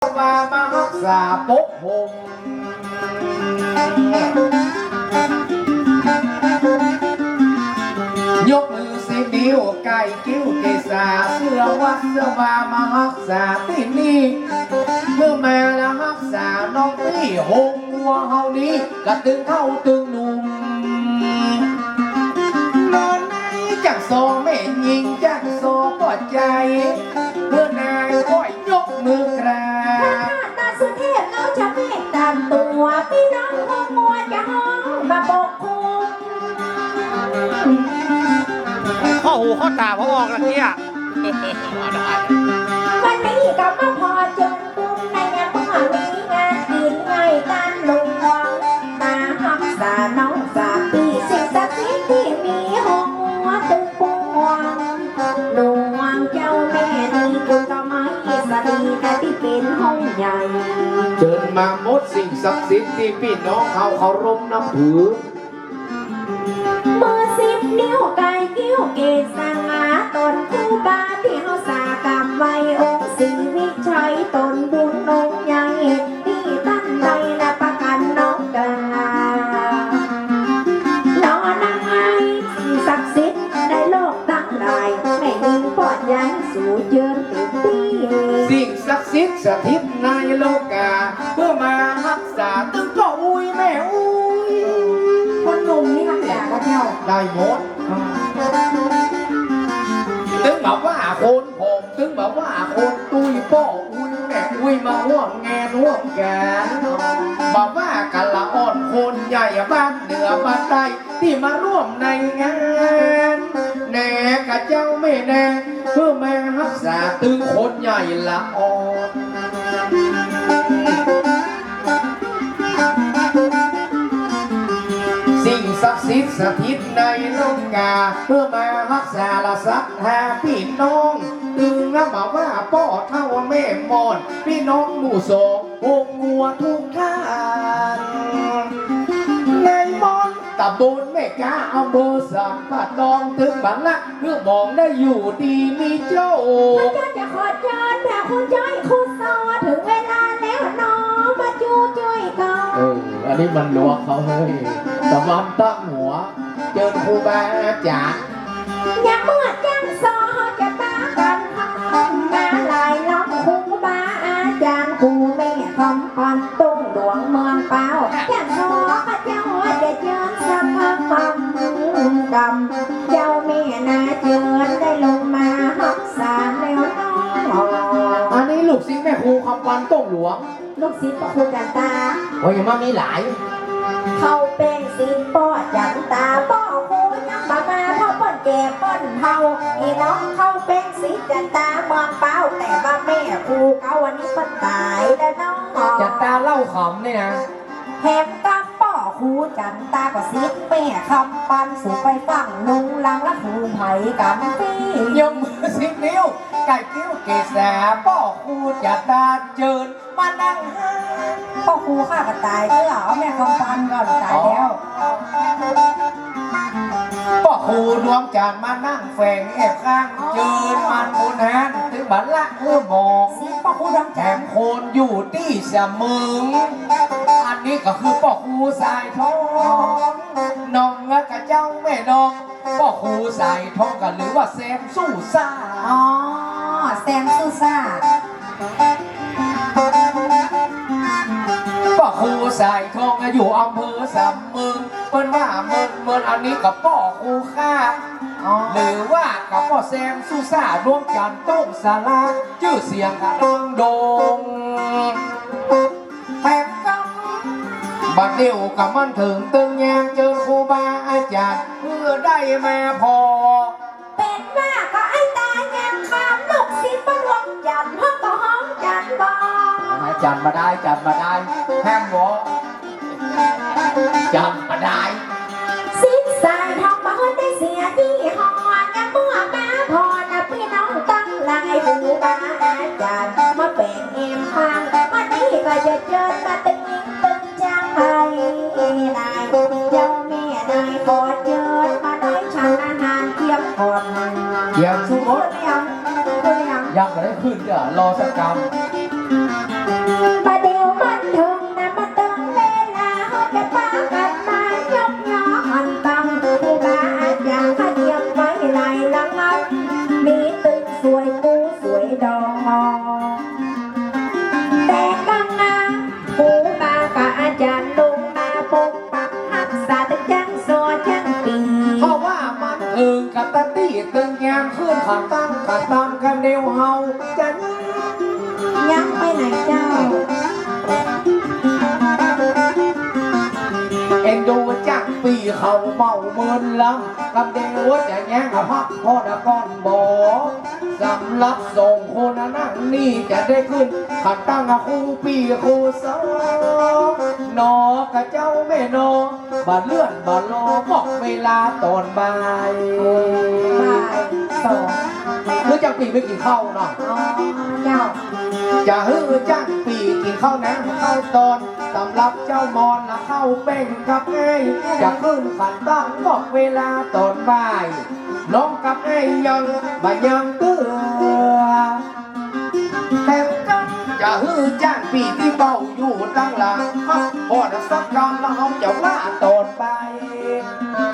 มารักษาปกหงยกมือสินิ้วไก่กิ้วเกษาเสื้อวัดเสื้อวามารักษาที่นี่เมื่อแม่ละรักษาน้องพี่หงวัวเฮานี้กระตึงเข้าตึงหนุ่มนอนในจักโซแม่ยิงจักโซปอดใจเพื่อนายค่อยยกมือกราบตาสุเทพเราจะเมตตามตัวพี่น้องหัวมัวจะห้องมาปกคุมข้อหูข้อตาพอออกแล้วเนี่ยวันนี้ก็มาพอจนบุญในงานเมื่อมีงานกินไงกันลงวังมาหักษาน้องสาปีสิ่งศักดิ์สิทธิ์ที่มีห้องหัวตึงปวงหลวงเจ้าแม่ดีกุลไม้สดีแต่ที่เป็นห้องใหญ่เจิญมาหมดสิ่งศักดิ์สิทธิ์ที่พี่น้องเขาเคารพนับถือมือ10 นิ้วไก่กิ้วเกศสังหาตนคู่บาที่เฮาสากรรมไว้องค์ศรีวิชัยตนบุญองค์ใหญ่ที่ตั้งใจและประกันน้องกาน้องนางไอ้สิ่งศักดิ์สิทธิ์ในโลกทั้งหลายแม่ยิงปอดใหญ่สู่เจิญติดที่สิ่งศักดิ์สิทธิ์สถิตในโลกาเพื่อมารักษาตึงก็อุ้ยแม่อุ้ยคนหนุ่มนี่รักษาก็เที่ยวได้หมดตึงบอกว่าคนผมตึงบอกว่าคนตุยป้ออุ้ยแม่อุ้ยมาห่วงแงนห่วงแกนบอกว่ากันละอ่อนคนใหญ่บ้านเหนือบ้านใต้ที่มาร่วมในงานแน่กะเจ้าไม่แน่เพื่อแม่รักษาตึงคนใหญ่ละอ่อนสิ่งศักดิ์สิทธิ์สถิตในโลกาเพื่อมารักษาละสักแทนพี่น้องตึงแล้วบอกว่าพ่อเท่าแม่มอนพี่น้องหมู่สองวงงัวทุกท่านในมอนตะบุญแม่กาเอาเบอร์สัมผัสน้องถึงบังละเพื่อมองได้อยู่ดีมีโจ้พระเจ้าจะขอเชิญแบบคุณจ้อยคุณซอถึงเวลาแล้วน้องมาจูจ้อยก่อนอันนี้มันลวกเขาเฮ้ยตะวันตั้งหัวเจอครูบาอาจารย์อย่าเมื่อจังซอจะตากันมาลายล้อมครูบาอาจารย์ครูแม่คำพันตุ้งหลวงเมืองเปล่าจังซอพระเจ้าจะเชิญสักคำกำเจ้าแม่นาเชิญได้ลงมาหักษาแล้วน้องอันนี้ลูกศิษย์แม่ครูคำปันตุ้งหลวงลูกศิษย์พระครูจันตาโอ้ยมามีหลายเขาเป็นศิษย์ป้อจันตาป้อครูยังมาพ่อป้อนแก่ป้อนเฮาพี่น้องเขาเป็นศิษย์จันตาเมืองเป้าแต่ว่าแม่ครูเขาวันนี้ป้อนตายแล้วน้องจันตาเล่าขำนี่นะแถมกับป้อครูจันตาก็ศิษย์แม่คำปันสู่ไปฟังลุงลังและครูไผ่กันพี่ยกมือ10 นิ้วไก่กิ้วเกษาป้อครูจันตาเจิญมานั่งป้อครูข้าก็ตายเพื่อเอาแม่คำปันก็ตายแล้วป้อครูดวงจันทร์มานั่งแฝงแอบข้างเจิญมันบุญแฮนถึงบัลละมองป้อครูดวงแถจันทมร์โคนอยู่ที่เสมึงอันนี้ก็คือป้อครูสายทองน้องกับเจ้าแม่น้องป้อครูสายทองกันหรือว่าแซมสู้ซ่าแซมซูซ่าป้อครูสายทองอยู่อำเภอสามเมืองเปิ้นว่าเมืองอันนี้กับป้อครูข้าหรือว่ากับป้อแซมซูซ่าร่วมกันต้มสาราชื่อเสียงกระดังโด่งแถมกับบัดเดียวกับมันถึงตึงแยงเจอครูบาอาจารย์เพื่อได้มาพอเป็นว่าก็ไอ้ตายังคำลูกศิษย์ประดวงจันทร์พ่อก็ห้องจันทร์บอกจันมาได้แฮมหมอจันมาได้ศิษย์สายทองมาได้เสียที่หอยังเมื่อมาพอนะพี่น้องตั้งลายครูบาอาจารย์มาเป็นเอ็มพังวันนี้ก็จะเจอมาตึงจังไปนายเจ้าแม่นายขอเชิญมาได้ฉันอาหารเทียมก่อนเทียมสุดยังยังไม่ได้ขึ้นจ้ะรอสักกรรม ามขึ้นขันตั้งขันตามกันเดียวเฮาจะ ยังไปไหนเจ้า เอ็งดูจักปีเขาเมาเมินลำลำเดียวจะแย่งกับพักพ่อดะก้อนบอกสำหรับส่งคนนั่งนี่จะได้ขึ้นขันตั้งกับคู่ปีคู่สองนอกับเจ้าแม่นอบาเลื่อนบาลอบอกเวลาตอนบ่าย บ่ายสอง หรือจังปีไม่กินข้าวเนาะ อ๋อเจ้า จะฮือจังปีกินข้าวน้ำข้าวตอนสำหรับเจ้ามอนละข้าวเป้งกับไอ้จะขึ้นขันตั้งบอกเวลาตอนบ่ายน้องกับไอ้ยังบ่ยังเตือแต่ก็จะฮือจ้างปีที่เบาอยู่ตั้งหลังพอจะสักกรรมแล้วเขาจะว่าตอนไป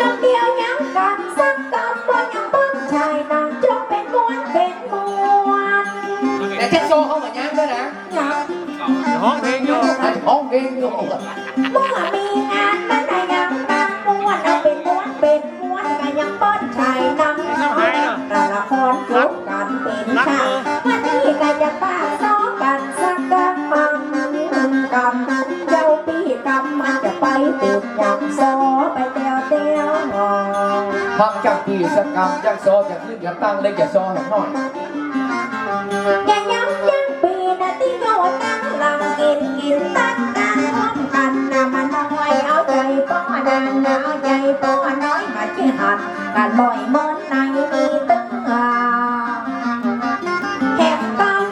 กำเดียวยังกันสักกำว่ายังป้องชายนางจงเป็นม้วนเป็นม้วน แต่เจ๊โซเขาเหมือนยังด้วยนะ ยัง ห้องเพลงอยู่ ไอ้ห้องเองอยู่ เมื่อมีงานนั้นได้ยังนางม้วนเอาเป็นม้วนเป็นม้วนกันยังป้อนชายนางแต่ละครจบกันเป็นฉากวันนี้ก็จะป้าซ้อกันสักกำมันกำเจ้าปีกำมันจะไปติดยังซ้อไปเตียวเตียว พักจากปีสกรรมจากโซจากขึ้นจากตั้งเลยจากโซแห่งน้อย ยังปีนะที่โง่ตั้งหลังกินตั้งกันพร้อมกันนะมันน้อยเอาใจป้อนานเอาใจป้อน้อยมาที่หัดกันบ่อยมนในมีตึ้งแหกต้อง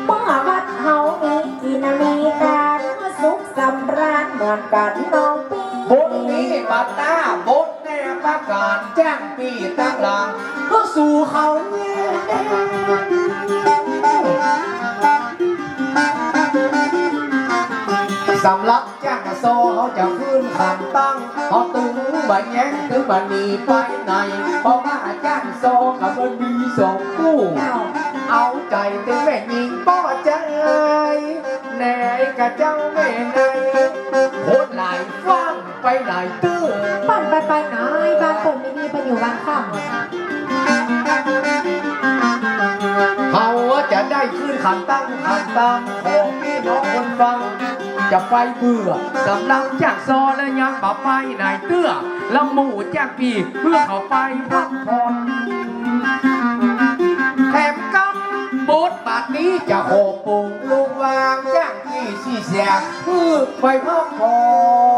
เมื่อวัดเฮามีกินมีการสุขสำราญเหมือนกันน้องปี บุญนี้บัตาบุญแน่ประกาศแจ้งปีตั้งหลังก็สู่เขาสำหรับจ้างกระโซเขาจะขึ้นขันตั้งเขาตึงบันแย้งถึงบันนีไปไหนเพราะว่าจ้างโซกับมันมีสองคู่ เจ้า เอาใจถึงแม่ยิงป้อใจแน่กับเจ้าแม่ในโคตรหลายฟังไปหลายตื้อ ปั่นไปหน่อยบางคนไม่มีไปอยู่บ้านข้าม เขาจะได้ขึ้นขันตั้งขันตามขอพี่น้องคนฟัง จะไปเบื่อสำลังจากซอและยังบ่ไปไหนเตื้อละหมู่จากปีเพื่อเขาไปพักผ่อนแถมกำบทบาทนี้จะโหปูลูกวางจ้างที่สี่แสบเพื่อไปพักผ่อน